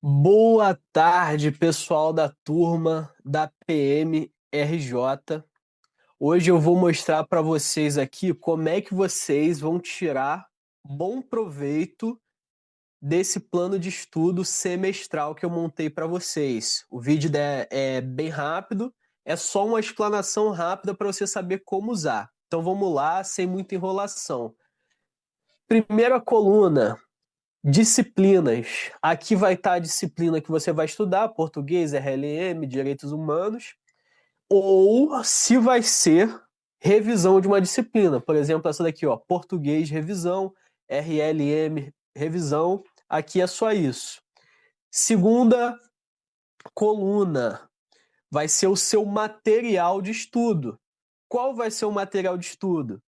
Boa tarde, pessoal da turma da PMRJ. Hoje eu vou mostrar para vocês aqui como é que vocês vão tirar bom proveito desse plano de estudo semestral que eu montei para vocês. O vídeo é bem rápido, é só uma explanação rápida para você saber como usar. Então vamos lá, sem muita enrolação. Primeira coluna. Disciplinas. Aqui vai estar a disciplina que você vai estudar, português, RLM, direitos humanos, ou se vai ser revisão de uma disciplina. Por exemplo, essa daqui, ó, português, revisão, RLM, revisão. Aqui é só isso. Segunda coluna vai ser o seu material de estudo. Qual vai ser o material de estudo?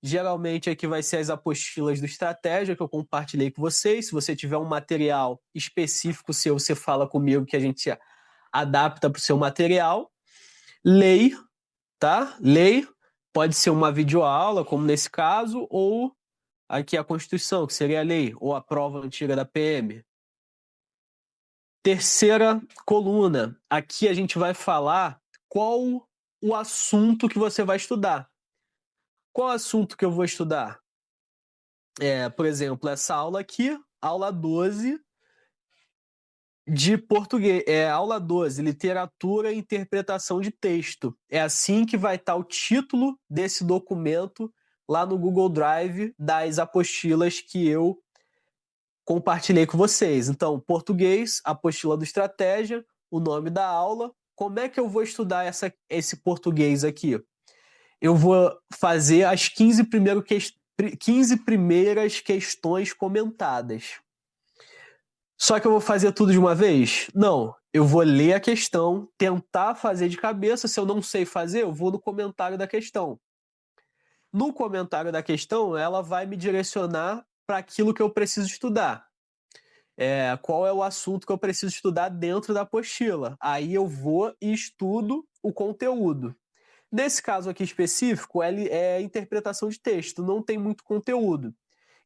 Geralmente aqui vai ser as apostilas do Estratégia que eu compartilhei com vocês. Se você tiver um material específico seu, você fala comigo que a gente adapta para o seu material. Lei, tá? Lei pode ser uma videoaula, como nesse caso, ou aqui a Constituição, que seria a lei, ou a prova antiga da PM. Terceira coluna, aqui a gente vai falar qual o assunto que você vai estudar. Qual assunto que eu vou estudar? Por exemplo, essa aula aqui, aula 12 de português, aula 12, literatura e interpretação de texto. É assim que vai estar o título desse documento lá no Google Drive das apostilas que eu compartilhei com vocês. Então, português, apostila do Estratégia, o nome da aula. Como é que eu vou estudar esse português aqui? Eu vou fazer as 15 primeiras questões comentadas. Só que eu vou fazer tudo de uma vez? Não. Eu vou ler a questão, tentar fazer de cabeça. Se eu não sei fazer, eu vou no comentário da questão. No comentário da questão, ela vai me direcionar para aquilo que eu preciso estudar. Qual é o assunto que eu preciso estudar dentro da apostila. Aí eu vou e estudo o conteúdo. Nesse caso aqui específico, é interpretação de texto, não tem muito conteúdo.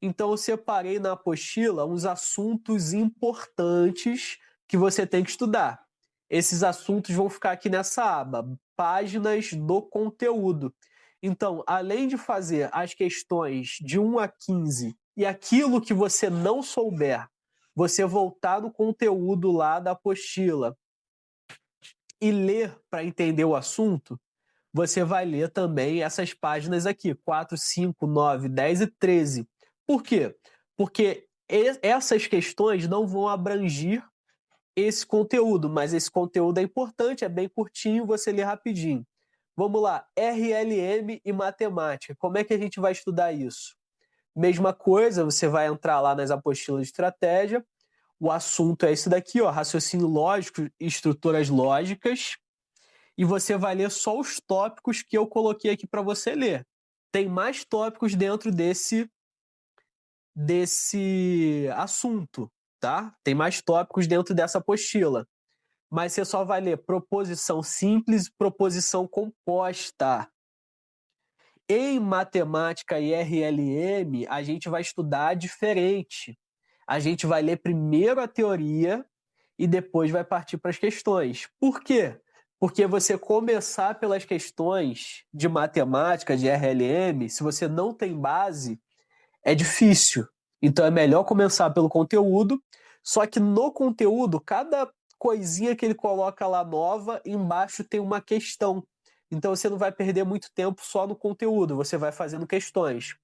Então eu separei na apostila uns assuntos importantes que você tem que estudar. Esses assuntos vão ficar aqui nessa aba, páginas do conteúdo. Então, além de fazer as questões de 1 a 15 e aquilo que você não souber, você voltar no conteúdo lá da apostila e ler para entender o assunto, você vai ler também essas páginas aqui, 4, 5, 9, 10 e 13. Por quê? Porque essas questões não vão abranger esse conteúdo, mas esse conteúdo é importante, é bem curtinho, você lê rapidinho. Vamos lá, RLM e matemática. Como é que a gente vai estudar isso? Mesma coisa, você vai entrar lá nas apostilas de estratégia, o assunto é esse daqui, ó, raciocínio lógico e estruturas lógicas, e você vai ler só os tópicos que eu coloquei aqui para você ler. Tem mais tópicos dentro desse assunto, tá? Tem mais tópicos dentro dessa apostila. Mas você só vai ler proposição simples e proposição composta. Em matemática e RLM, a gente vai estudar diferente. A gente vai ler primeiro a teoria e depois vai partir para as questões. Por quê? Porque você começar pelas questões de matemática, de RLM, se você não tem base, é difícil. Então é melhor começar pelo conteúdo, só que no conteúdo, cada coisinha que ele coloca lá nova, embaixo tem uma questão. Então você não vai perder muito tempo só no conteúdo, você vai fazendo questões.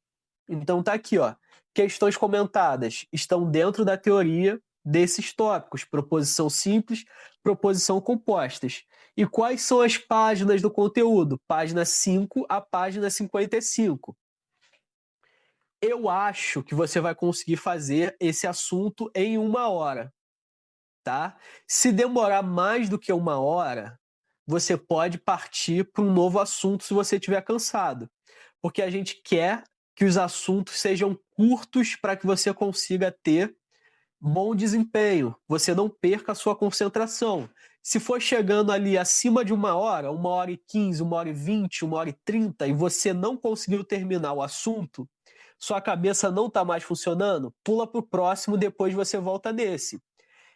Então tá aqui, ó. Questões comentadas estão dentro da teoria desses tópicos, proposição simples, proposição compostas. E quais são as páginas do conteúdo? Página 5 a página 55. Eu acho que você vai conseguir fazer esse assunto em 1 hora, tá? Se demorar mais do que 1 hora, você pode partir para um novo assunto se você estiver cansado. Porque a gente quer que os assuntos sejam curtos para que você consiga ter bom desempenho, você não perca a sua concentração. Se for chegando ali acima de 1 hora, 1 hora e 15, 1 hora e 20, 1 hora e 30, e você não conseguiu terminar o assunto, sua cabeça não está mais funcionando, pula para o próximo, depois você volta nesse.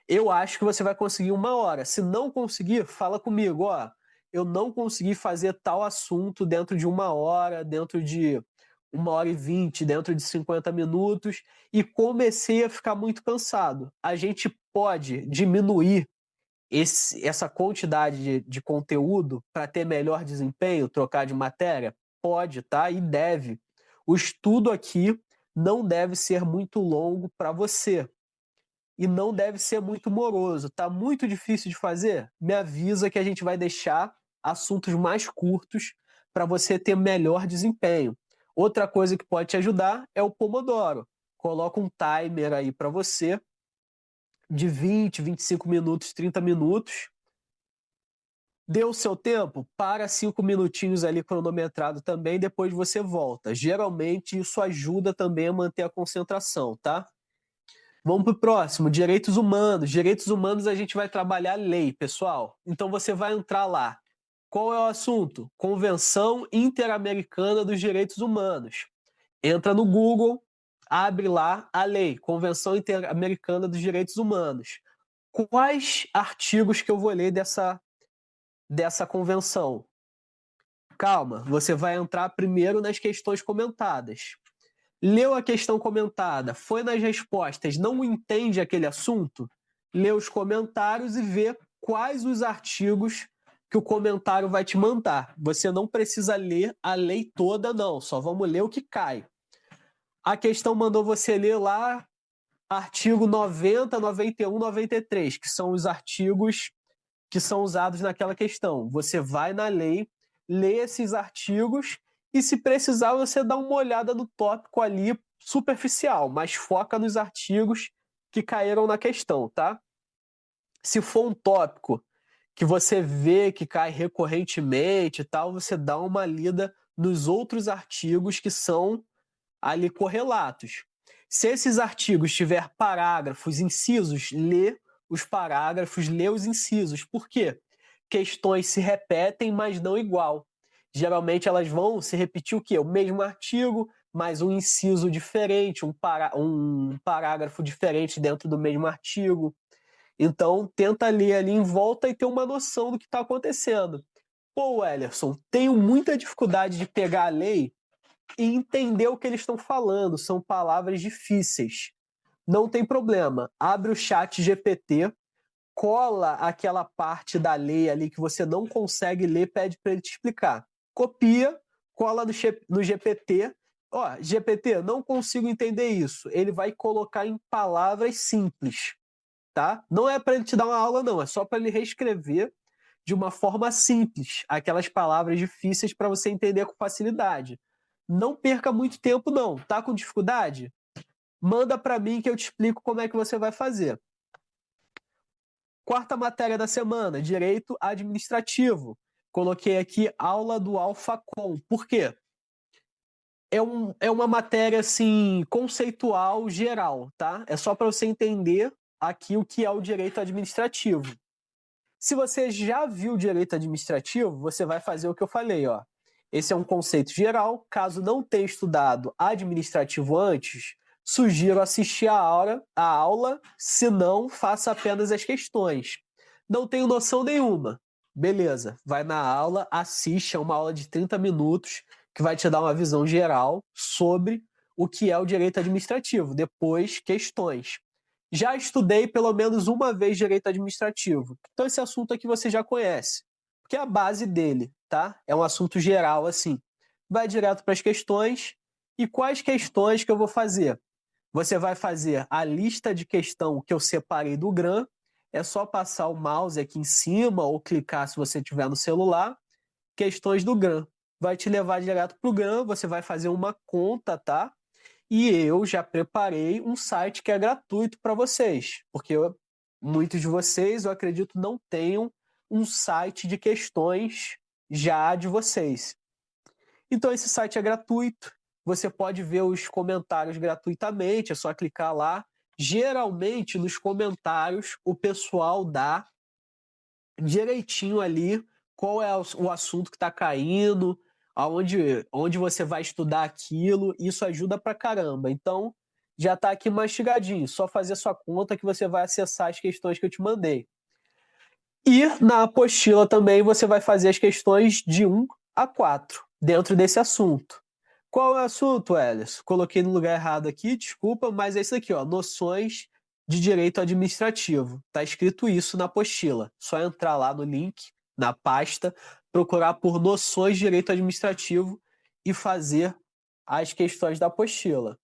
Eu acho que você vai conseguir 1 hora. Se não conseguir, fala comigo, ó, eu não consegui fazer tal assunto dentro de 1 hora, dentro de 1 hora e 20, dentro de 50 minutos, e comecei a ficar muito cansado. A gente pode diminuir essa quantidade de conteúdo para ter melhor desempenho, trocar de matéria? Pode, tá? E deve. O estudo aqui não deve ser muito longo para você. E não deve ser muito moroso. Tá muito difícil de fazer? Me avisa que a gente vai deixar assuntos mais curtos para você ter melhor desempenho. Outra coisa que pode te ajudar é o Pomodoro. Coloca um timer aí para você de 20, 25 minutos, 30 minutos. Deu o seu tempo? Para 5 minutinhos ali cronometrado também, depois você volta. Geralmente isso ajuda também a manter a concentração, tá? Vamos para o próximo, direitos humanos. Direitos humanos a gente vai trabalhar lei, pessoal. Então você vai entrar lá. Qual é o assunto? Convenção Interamericana dos Direitos Humanos. Entra no Google, abre lá a lei, Convenção Interamericana dos Direitos Humanos. Quais artigos que eu vou ler dessa convenção? Calma, você vai entrar primeiro nas questões comentadas. Leu a questão comentada, foi nas respostas, não entende aquele assunto? Lê os comentários e vê quais os artigos que o comentário vai te mandar. Você não precisa ler a lei toda, não, só vamos ler o que cai. A questão mandou você ler lá artigo 90, 91, 93, que são os artigos que são usados naquela questão. Você vai na lei, lê esses artigos e, se precisar, você dá uma olhada no tópico ali superficial, mas foca nos artigos que caíram na questão, tá? Se for um tópico que você vê que cai recorrentemente e tal, você dá uma lida nos outros artigos que são ali correlatos. Se esses artigos tiver parágrafos, incisos, lê os parágrafos, lê os incisos. Por quê? Questões se repetem, mas não igual. Geralmente elas vão se repetir o quê? O mesmo artigo, mas um inciso diferente, um parágrafo diferente dentro do mesmo artigo. Então, tenta ler ali em volta e ter uma noção do que está acontecendo. Pô, Wellerson, tenho muita dificuldade de pegar a lei e entender o que eles estão falando. São palavras difíceis. Não tem problema. Abre o chat GPT, cola aquela parte da lei ali que você não consegue ler, pede para ele te explicar. Copia, cola no GPT. Ó, GPT, não consigo entender isso. Ele vai colocar em palavras simples, tá? Não é para ele te dar uma aula, não. É só para ele reescrever de uma forma simples aquelas palavras difíceis para você entender com facilidade. Não perca muito tempo, não. Tá com dificuldade? Manda para mim que eu te explico como é que você vai fazer. Quarta matéria da semana, Direito Administrativo. Coloquei aqui aula do Alphacom. Por quê? É uma matéria assim, conceitual geral, tá? É só para você entender aqui o que é o direito administrativo. Se você já viu direito administrativo, você vai fazer o que eu falei, ó. Esse é um conceito geral. Caso não tenha estudado administrativo antes, sugiro assistir a aula, se não, faça apenas as questões. Não tenho noção nenhuma. Beleza, vai na aula, assiste a uma aula de 30 minutos, que vai te dar uma visão geral sobre o que é o direito administrativo. Depois, questões. Já estudei pelo menos uma vez direito administrativo. Então esse assunto aqui você já conhece, porque é a base dele, tá? É um assunto geral assim. Vai direto para as questões. E quais questões que eu vou fazer? Você vai fazer a lista de questão que eu separei do GRAM. É só passar o mouse aqui em cima ou clicar se você tiver no celular. Questões do GRAM. Vai te levar direto para o GRAM. Você vai fazer uma conta, tá? E eu já preparei um site que é gratuito para vocês, porque muitos de vocês, eu acredito, não tenham um site de questões já de vocês. Então esse site é gratuito, você pode ver os comentários gratuitamente, é só clicar lá. Geralmente nos comentários o pessoal dá direitinho ali qual é o assunto que está caindo, onde você vai estudar aquilo, isso ajuda pra caramba. Então, já está aqui mastigadinho. Só fazer sua conta que você vai acessar as questões que eu te mandei. E na apostila também você vai fazer as questões de 1 a 4, dentro desse assunto. Qual é o assunto, Elis? Coloquei no lugar errado aqui, desculpa, mas é isso aqui, ó, noções de direito administrativo. Tá escrito isso na apostila. Só entrar lá no link, na pasta, procurar por noções de direito administrativo e fazer as questões da apostila.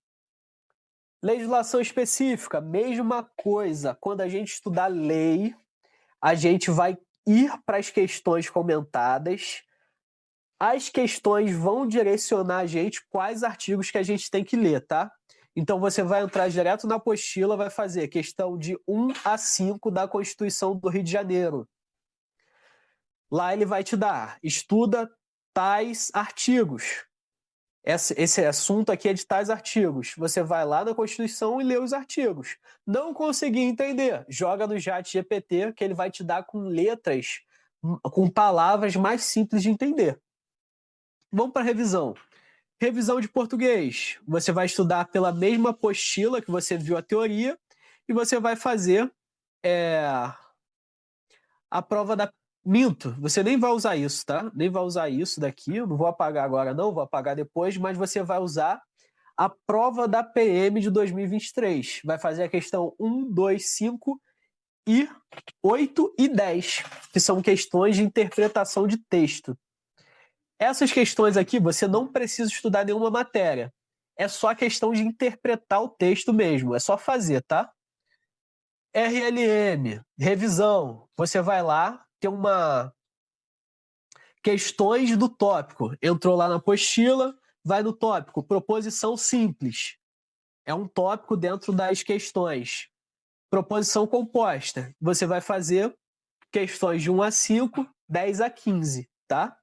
Legislação específica, mesma coisa. Quando a gente estudar lei, a gente vai ir para as questões comentadas. As questões vão direcionar a gente quais artigos que a gente tem que ler, tá? Então você vai entrar direto na apostila, vai fazer questão de 1 a 5 da Constituição do Rio de Janeiro. Lá ele vai te dar, estuda tais artigos. Esse assunto aqui é de tais artigos. Você vai lá na Constituição e lê os artigos. Não conseguir entender, joga no ChatGPT que ele vai te dar com letras, com palavras mais simples de entender. Vamos para a revisão. Revisão de português. Você vai estudar pela mesma apostila que você viu a teoria e você vai fazer a prova da... Minto, você nem vai usar isso, tá? Nem vai usar isso daqui. Eu não vou apagar agora não, vou apagar depois, mas você vai usar a prova da PM de 2023. Vai fazer a questão 1, 2, 5 e 8 e 10, que são questões de interpretação de texto. Essas questões aqui, você não precisa estudar nenhuma matéria. É só questão de interpretar o texto mesmo. É só fazer, tá? RLM, revisão. Você vai lá, tem uma... Questões do tópico. Entrou lá na apostila, vai no tópico. Proposição simples. É um tópico dentro das questões. Proposição composta. Você vai fazer questões de 1 a 5, 10 a 15, tá?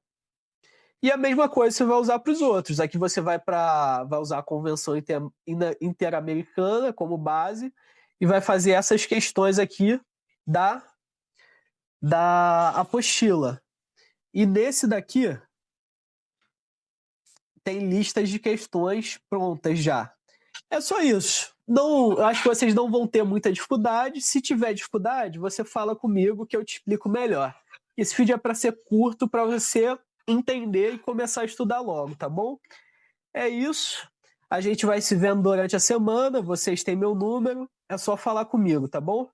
E a mesma coisa você vai usar para os outros. Aqui você vai usar a Convenção Interamericana como base e vai fazer essas questões aqui da apostila. E nesse daqui tem listas de questões prontas já. É só isso. Não, acho que vocês não vão ter muita dificuldade. Se tiver dificuldade, você fala comigo que eu te explico melhor. Esse vídeo é para ser curto, para você entender e começar a estudar logo, tá bom? É isso. A gente vai se vendo durante a semana. Vocês têm meu número. É só falar comigo, tá bom?